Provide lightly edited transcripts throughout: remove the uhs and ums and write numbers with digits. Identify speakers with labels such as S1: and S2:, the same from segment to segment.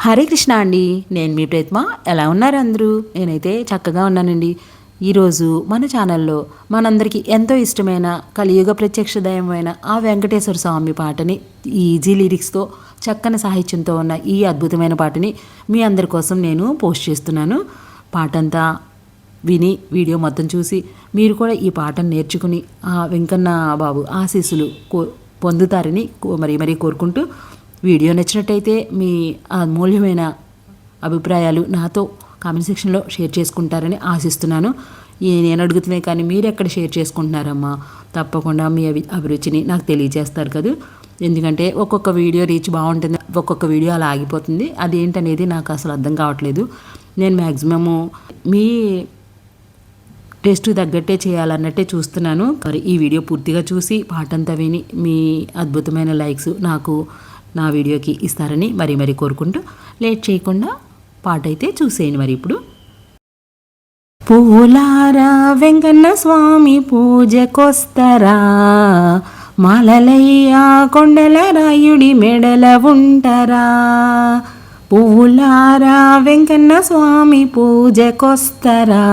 S1: హరే కృష్ణ అండి. నేను మీ ప్రేత్మ. ఎలా ఉన్నారు అందరూ? నేనైతే చక్కగా ఉన్నానండి. ఈరోజు మన ఛానల్లో మనందరికీ ఎంతో ఇష్టమైన కలియుగ ప్రత్యక్ష దైవమైన ఆ వెంకటేశ్వర స్వామి పాటని ఈజీ లిరిక్స్తో చక్కని సాహిత్యంతో ఉన్న ఈ అద్భుతమైన పాటని మీ అందరి కోసం నేను పోస్ట్ చేస్తున్నాను. పాటంతా విని వీడియో మొత్తం చూసి మీరు కూడా ఈ పాటను నేర్చుకుని ఆ వెంకన్న బాబు ఆశీస్సులు పొందుతారని మరీ కోరుకుంటూ, వీడియో నచ్చినట్టయితే మీ అమూల్యమైన అభిప్రాయాలు నాతో కామెంట్ సెక్షన్లో షేర్ చేసుకుంటారని ఆశిస్తున్నాను. నేను అడుగుతున్నా కానీ మీరు ఎక్కడ షేర్ చేసుకుంటున్నారమ్మా? తప్పకుండా మీ అభిరుచిని నాకు తెలియజేస్తారు కదా. ఎందుకంటే ఒక్కొక్క వీడియో రీచ్ బాగుంటుంది, ఒక్కొక్క వీడియో అలా ఆగిపోతుంది. అదేంటనేది నాకు అసలు అర్థం కావట్లేదు. నేను మ్యాక్సిమము మీ టేస్ట్ తగ్గట్టే చేయాలన్నట్టే చూస్తున్నాను. మరి ఈ వీడియో పూర్తిగా చూసి పాటంతా విని మీ అద్భుతమైన లైక్స్ నాకు నా వీడియోకి ఇస్తారని మరీ కోరుకుంటూ లేట్ చేయకుండా పాట అయితే చూసేయండి. మరి ఇప్పుడు పూలారా వెంకన్న స్వామి పూజకొస్తరా, మాలలయ్యా కొండల రాయుడి మెడల ఉంటరా. పూలారా వెంకన్న స్వామి పూజకొస్తరా,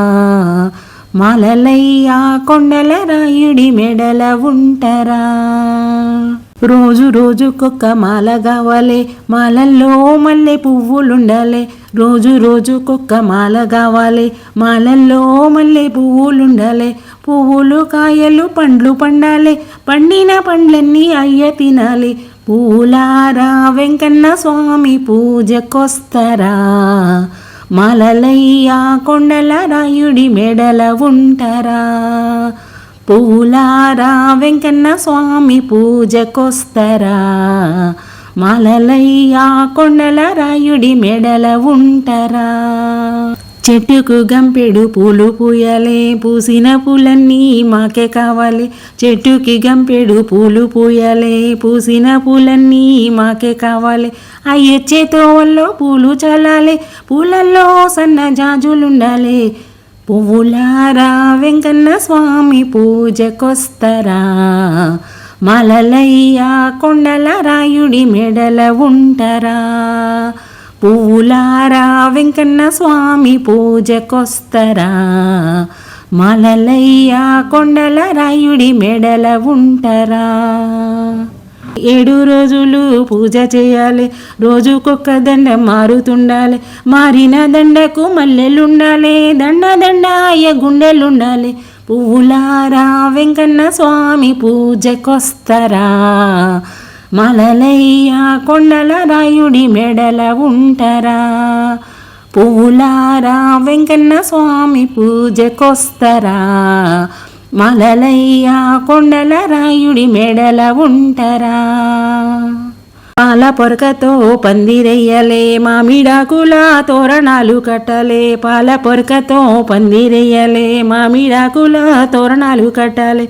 S1: మాలలయ్యా కొండల రాయుడి మెడల ఉంటరా. రోజు రోజుకొక్క మాల కావాలి, మాలల్లో మల్లె పువ్వులుండాలి. రోజు రోజుకొక్క మాల కావాలి, మాలల్లో మల్లె పువ్వులుండాలి. పువ్వులు కాయలు పండ్లు పండాలి, పండిన పండ్లన్నీ అయ్య తినాలి. పూలారా వెంకన్న స్వామి పూజకొస్తరా, మాలలయ్యా కొండల రాయుడి మెడల ఉంటరా. పూలారా వెంకన్న స్వామి పూజకొస్తరా, మాలలయ్యా కొండల రాయుడి మెడల ఉంటరా. చెట్టుకు గంపెడు పూలు పూయాలి, పూసిన పూలన్నీ మాకే కావాలి. చెట్టుకి గంపెడు పూలు పూయాలి, పూసిన పూలన్నీ మాకే కావాలి. అయ్యొచ్చే తోవల్లో పూలు చల్లాలి, పూలల్లో సన్న జాజులుండాలి. పువ్వులారా వెంకన్న స్వామి పూజకొస్తరా, మాలలయ్యా కొండల రాయుడి మెడల ఉంటరా. పువ్వులారా వెంకన్న స్వామి పూజకొస్తరా, మాలలయ్యా కొండల రాయుడి మెడల ఉంటరా. 7 రోజులు పూజ చేయాలి, రోజుకొక్క దండ మారుతుండాలి. మారిన దండకు మల్లెలుండాలి, దండ అయ్య గుండెలుండాలి. పువ్వులారా వెంకన్న స్వామి పూజకొస్తరా, మాలలయ్యా కొండల రాయుడి మెడల ఉంటరా. పువ్వులారా వెంకన్న స్వామి పూజకొస్తరా, మాలలయ్యా కొండల రాయుడి మెడల ఉంటరా. పాల పొరకతో పందిరెయ్యలే, మామిడాకుల తోరణాలు కట్టలే. పాల పొరకతో పందిరెయ్యలే, మామిడాకుల తోరణాలు కట్టాలి.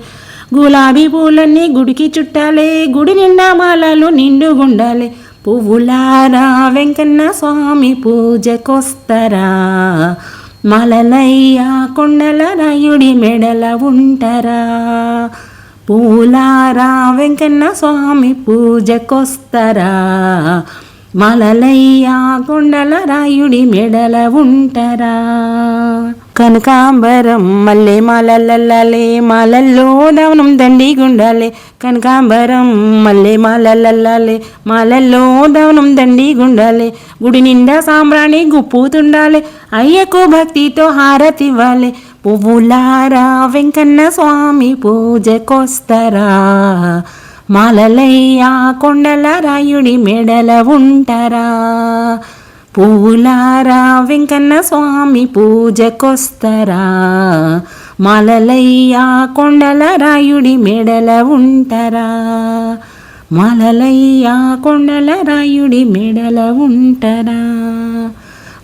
S1: గులాబీ పూలన్నీ గుడికి చుట్టాలి, గుడి నిండా మాలలు నిండుగుండాలి. పువ్వులారా వెంకన్న స్వామి పూజకొస్తరా, మాలలయ్యా కొండల రాయుడి మెడల ఉంటరా. పూలారా వెంకన్న స్వామి పూజకొస్తరా, మాలలయ్యా కొండల రాయుడి మెడల ఉంటరా. కనకాంబరం మల్లె మాలల్లే, మాలల్లో దవనం దండిగుండాలి. కనకాంబరం మల్లె మాలల్లే, మాలల్లో దవనం దండిగుండాలి. గుడి నిండా సాంబ్రాణి గుప్పుతుండాలి, అయ్యకు భక్తితో హారతివ్వాలి. పువ్వులారా వెంకన్న స్వామి పూజకొస్తరా, మాలలయ్యా కొండల రాయుడి మెడల ఉంటరా. పూలారా వెంకన్న స్వామి పూజకొస్తరా, మాలలయ్యా కొండల రాయుడి మెడల ఉంటరా. మాలలయ్యా కొండల రాయుడి మెడల ఉంటరా,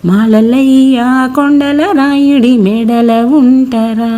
S1: మాలలయ్యా కొండల రాయుడి మెడల ఉంటరా.